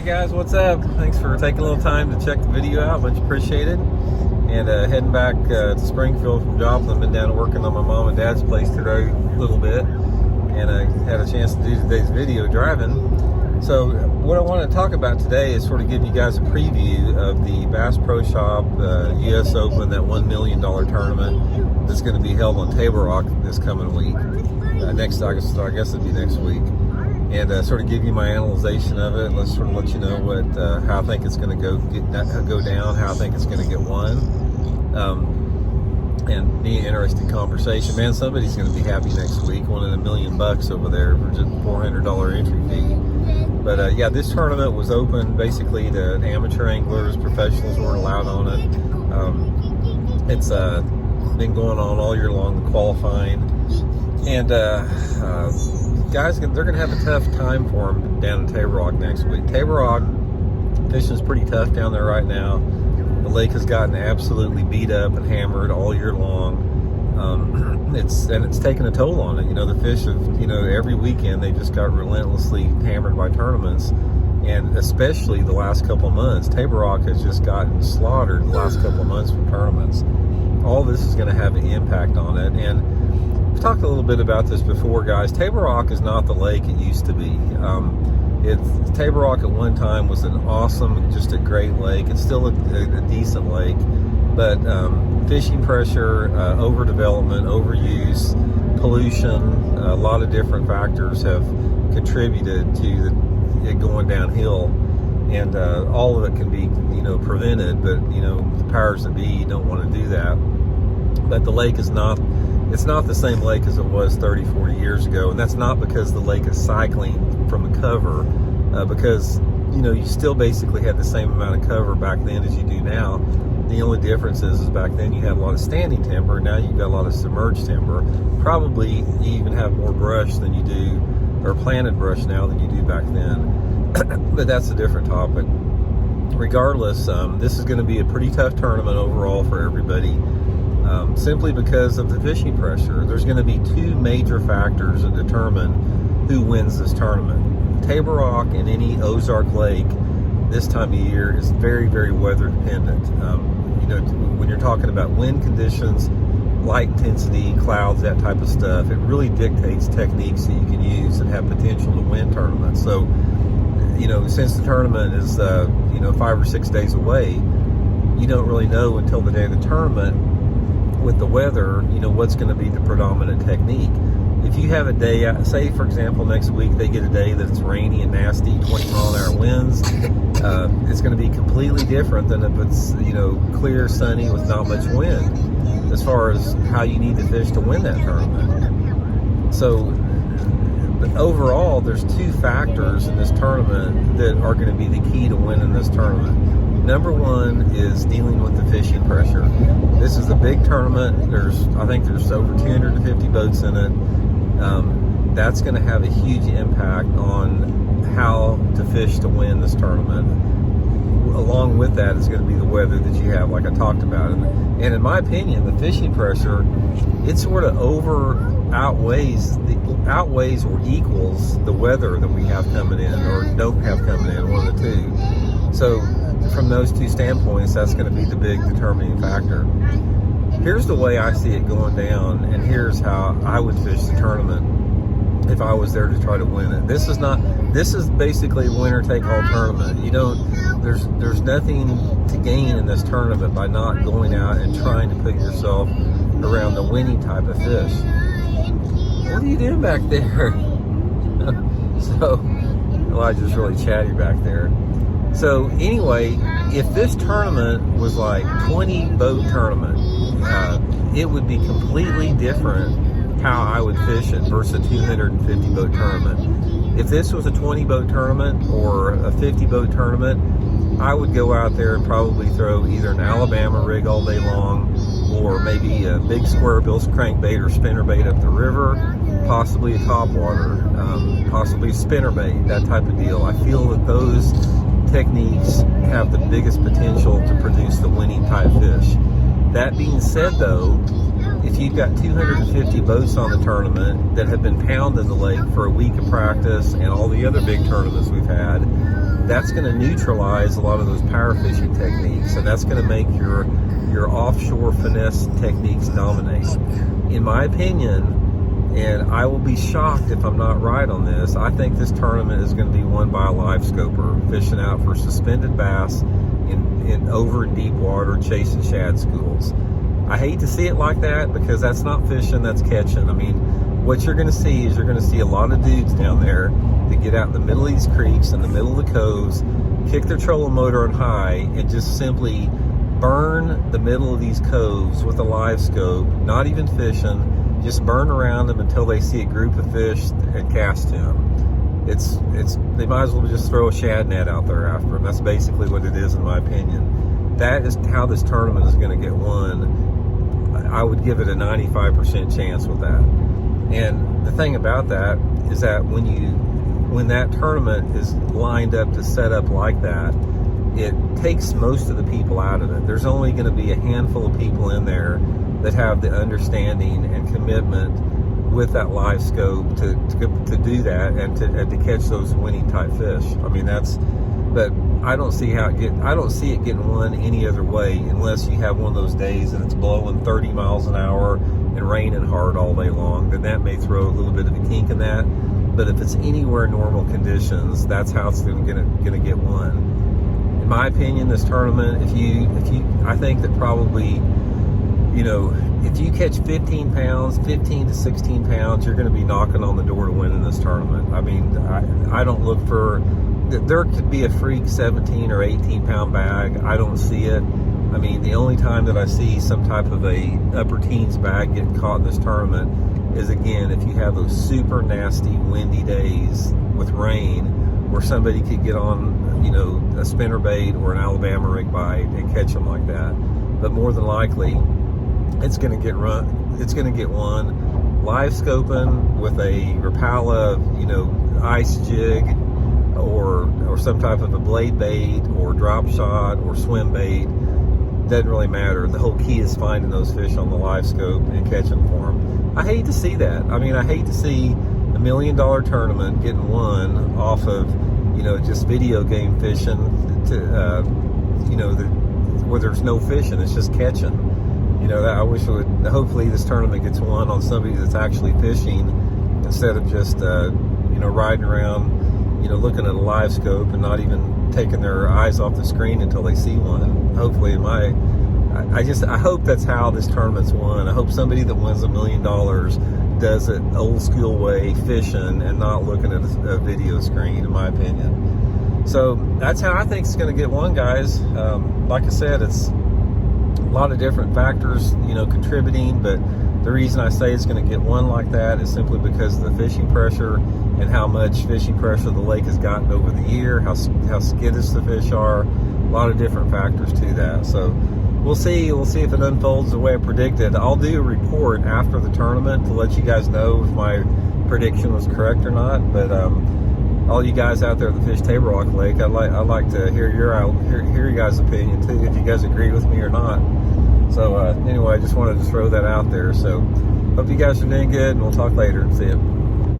guys, what's up? Thanks for taking a little time to check the video out, much appreciated. And heading back to Springfield from Joplin. Been down working on my mom and dad's place today a little bit, and I had a chance to do today's video driving. So what I want to talk about today is sort of give you guys a preview of the Bass Pro Shop US Open, that $1 million tournament that's going to be held on Table Rock this coming week. Next August, I guess it'd be next week. And sort of give you my analyzation of it. Let's sort of let you know what how I think it's going to go down, how I think it's going to get won, and be an interesting conversation. Man, somebody's going to be happy next week, winning $1 million over there for just a $400 entry fee. But yeah, this tournament was open basically to amateur anglers. Professionals weren't allowed on it. It's been going on all year long, the qualifying, and guys, they're going to have a tough time for them down in Table Rock next week. Table Rock fishing's pretty tough down there right now. The lake has gotten absolutely beat up and hammered all year long. It's taken a toll on it. You know, the fish have, every weekend they just got relentlessly hammered by tournaments, and especially the last couple months, Table Rock has just gotten slaughtered the last couple months from tournaments. All this is going to have an impact on it, and I've talked a little bit about this before, guys. Table Rock is not the lake it used to be. Table Rock at one time was an awesome, just a great lake. It's still a decent lake, but fishing pressure, overdevelopment, overuse, pollution, a lot of different factors have contributed to it going downhill, and all of it can be, prevented, but the powers that be don't want to do that. But the lake is not. It's not the same lake as it was 30, 40 years ago, and that's not because the lake is cycling from the cover, because, you still basically had the same amount of cover back then as you do now. The only difference is back then you had a lot of standing timber, now you've got a lot of submerged timber. Probably you even have more brush than you do, or planted brush now than you do back then, but that's a different topic. Regardless, this is going to be a pretty tough tournament overall for everybody. Simply because of the fishing pressure. There's going to be two major factors that determine who wins this tournament. Table Rock and any Ozark Lake this time of year is very, very weather dependent. When you're talking about wind conditions, light intensity, clouds, that type of stuff, it really dictates techniques that you can use that have potential to win tournaments. So, since the tournament is 5 or 6 days away, you don't really know until the day of the tournament with the weather, what's going to be the predominant technique. If you have a day, say for example next week they get a day that's rainy and nasty, 20-mile-an-hour winds, it's going to be completely different than if it's clear, sunny with not much wind, as far as how you need to fish to win that tournament. So, but overall, there's two factors in this tournament that are going to be the key to winning this tournament. Number one is dealing with the fishing pressure. This is a big tournament. I think there's over 250 boats in it. That's going to have a huge impact on how to fish to win this tournament. Along with that is going to be the weather that you have, like I talked about. And in my opinion, the fishing pressure, it sort of outweighs or equals the weather that we have coming in or don't have coming in, one of the two. So from those two standpoints, that's going to be the big determining factor. Here's the way I see it going down, and here's how I would fish the tournament if I was there to try to win it. This is basically a winner-take-all tournament. There's nothing to gain in this tournament by not going out and trying to put yourself around the winning type of fish. What are you doing back there? So, Elijah's really chatty back there. So anyway, if this tournament was like 20-boat tournament, it would be completely different how I would fish it versus a 250-boat tournament. If this was a 20-boat tournament or a 50-boat tournament, I would go out there and probably throw either an Alabama rig all day long, or maybe a big square bill crankbait or spinnerbait up the river, possibly a topwater, possibly a spinnerbait, that type of deal. I feel that those techniques have the biggest potential to produce the winning type fish. That being said, though, if if you've got 250 boats on the tournament that have been pounding the lake for a week of practice and all the other big tournaments we've had, that's going to neutralize a lot of those power fishing techniques, and that's going to make your offshore finesse techniques dominate. In my opinion, and I will be shocked if I'm not right on this, I think this tournament is going to be won by a live scoper fishing out for suspended bass in over in deep water, chasing shad schools. I hate to see it like that because that's not fishing, that's catching. I mean, what you're going to see is you're going to see a lot of dudes down there that get out in the middle of these creeks, in the middle of the coves, kick their trolling motor on high, and just simply burn the middle of these coves with a live scope, not even fishing, just burn around them until they see a group of fish and cast to them. They might as well just throw a shad net out there after them. That's basically what it is, in my opinion. That is how this tournament is going to get won. I would give it a 95% chance with that. And the thing about that is that when that tournament is lined up to set up like that, it takes most of the people out of it. There's only going to be a handful of people in there that have the understanding and commitment with that live scope to do that and to catch those winning type fish. I mean, but I don't see it getting won any other way unless you have one of those days and it's blowing 30 miles an hour and raining hard all day long. Then that may throw a little bit of a kink in that. But if it's anywhere normal conditions, that's how it's going to get won. In my opinion, this tournament, I think that probably, if you catch 15 to 16 pounds, you're going to be knocking on the door to winning this tournament. I mean, I don't look for, there could be a freak 17 or 18 pound bag. I don't see it. I mean, the only time that I see some type of a upper teens bag getting caught in this tournament is, again, if you have those super nasty windy days with rain where somebody could get on, a spinnerbait or an Alabama rig bite and catch them like that. But more than likely, it's going to get won live scoping with a Rapala, ice jig or some type of a blade bait or drop shot or swim bait. Doesn't really matter. The whole key is finding those fish on the live scope and catching for them. I hate to see that. I mean, I hate to see $1 million tournament getting won off of, just video game fishing where there's no fishing, it's just catching. I wish hopefully this tournament gets won on somebody that's actually fishing instead of just, riding around, looking at a live scope and not even taking their eyes off the screen until they see one. Hopefully I hope that's how this tournament's won. I hope somebody that wins $1 million does it old school way, fishing and not looking at a video screen, in my opinion. So that's how I think it's going to get won, guys. Like I said, it's a lot of different factors, contributing, but the reason I say it's going to get won like that is simply because of the fishing pressure and how much fishing pressure the lake has gotten over the year, how skittish the fish are, a lot of different factors to that. So we'll see if it unfolds the way I predicted. I'll do a report after the tournament to let you guys know if my prediction was correct or not. But all you guys out there at the Fish Table Rock Lake, I'd like to hear your guys' opinion too, if you guys agree with me or not. So anyway, I just wanted to throw that out there. So hope you guys are doing good, and we'll talk later. See you.